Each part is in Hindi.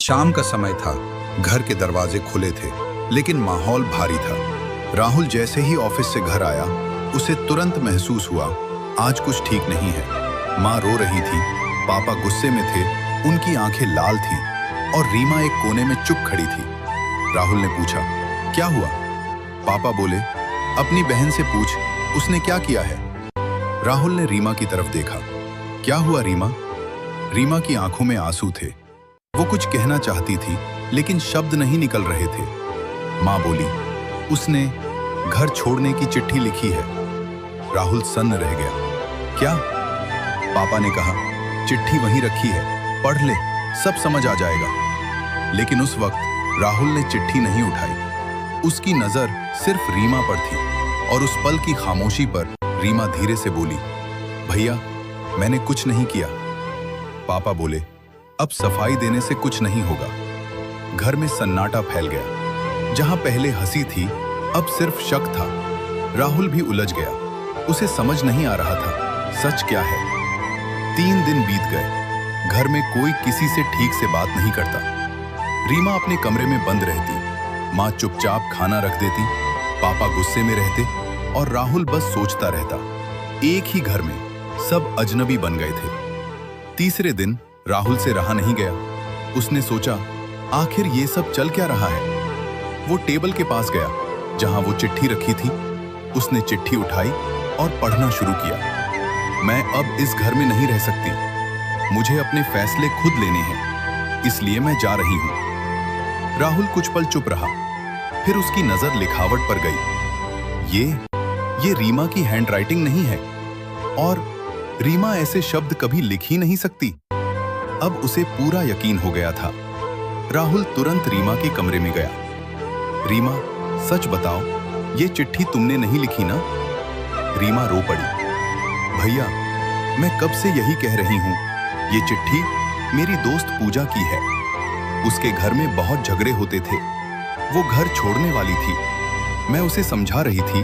शाम का समय था। घर के दरवाजे खुले थे, लेकिन माहौल भारी था। राहुल जैसे ही ऑफिस से घर आया, उसे तुरंत महसूस हुआ आज कुछ ठीक नहीं है। माँ रो रही थी, पापा गुस्से में थे, उनकी आंखें लाल थीं और रीमा एक कोने में चुप खड़ी थी। राहुल ने पूछा, क्या हुआ? पापा बोले, अपनी बहन से पूछ, उसने क्या किया है। राहुल ने रीमा की तरफ देखा। क्या हुआ रीमा? रीमा की आंखों में आंसू थे। वो कुछ कहना चाहती थी, लेकिन शब्द नहीं निकल रहे थे। माँ बोली, उसने घर छोड़ने की चिट्ठी लिखी है। राहुल सन्न रह गया। क्या? पापा ने कहा, चिट्ठी वहीं रखी है, पढ़ ले, सब समझ आ जाएगा। लेकिन उस वक्त राहुल ने चिट्ठी नहीं उठाई। उसकी नजर सिर्फ रीमा पर थी और उस पल की खामोशी पर रीमा धीरे से बोली, भैया, मैंने कुछ नहीं किया। पापा बोले, अब सफाई देने से कुछ नहीं होगा। घर में सन्नाटा फैल गया। जहां पहले हंसी थी, अब सिर्फ शक था। राहुल भी उलझ गया। उसे समझ नहीं आ रहा था सच क्या है। 3 दिन बीत गए। घर में कोई किसी से ठीक से बात नहीं करता। रीमा अपने कमरे में बंद रहती, माँ चुपचाप खाना रख देती, पापा गुस्से में रहते और राहुल बस सोचता रहता। एक ही घर में सब अजनबी बन गए थे। तीसरे दिन राहुल से रहा नहीं गया। उसने सोचा, आखिर ये सब चल क्या रहा है। वो टेबल के पास गया जहां वो चिट्ठी रखी थी। उसने चिट्ठी उठाई और पढ़ना शुरू किया। मैं अब इस घर में नहीं रह सकती। मुझे अपने फैसले खुद लेने हैं, इसलिए मैं जा रही हूं। राहुल कुछ पल चुप रहा, फिर उसकी नजर लिखावट पर गई। ये रीमा की हैंडराइटिंग नहीं है और रीमा ऐसे शब्द कभी लिख ही नहीं सकती। अब उसे पूरा यकीन हो गया था। राहुल तुरंत रीमा के कमरे में गया। रीमा, सच बताओ, ये चिट्ठी तुमने नहीं लिखी ना? रीमा रो पड़ी। भैया, मैं कब से यही कह रही हूं। ये चिट्ठी मेरी दोस्त पूजा की है। उसके घर में बहुत झगड़े होते थे। वो घर छोड़ने वाली थी। मैं उसे समझा रही थी।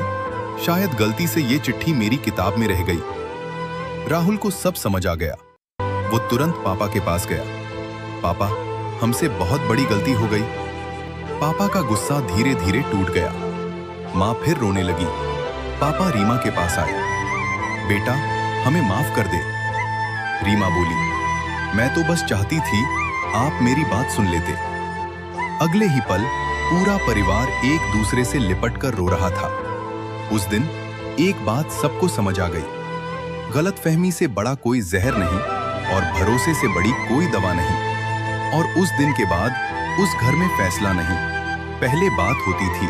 शायद गलती से ये चिट्ठी मेरी किताब में रह गई। राहुल को सब समझ आ गया। वो तुरंत पापा के पास गया। पापा, हमसे बहुत बड़ी गलती हो गई। पापा का गुस्सा धीरे धीरे टूट गया। माँ फिर रोने लगी। पापा रीमा के पास आए। बेटा, हमें माफ कर दे। रीमा बोली, मैं तो बस चाहती थी आप मेरी बात सुन लेते। अगले ही पल पूरा परिवार एक दूसरे से लिपट कर रो रहा था। उस दिन एक बात सबको समझ आ गई। गलतफहमी से बड़ा कोई जहर नहीं और भरोसे से बड़ी कोई दवा नहीं। और उस दिन के बाद उस घर में फैसला नहीं, पहले बात होती थी।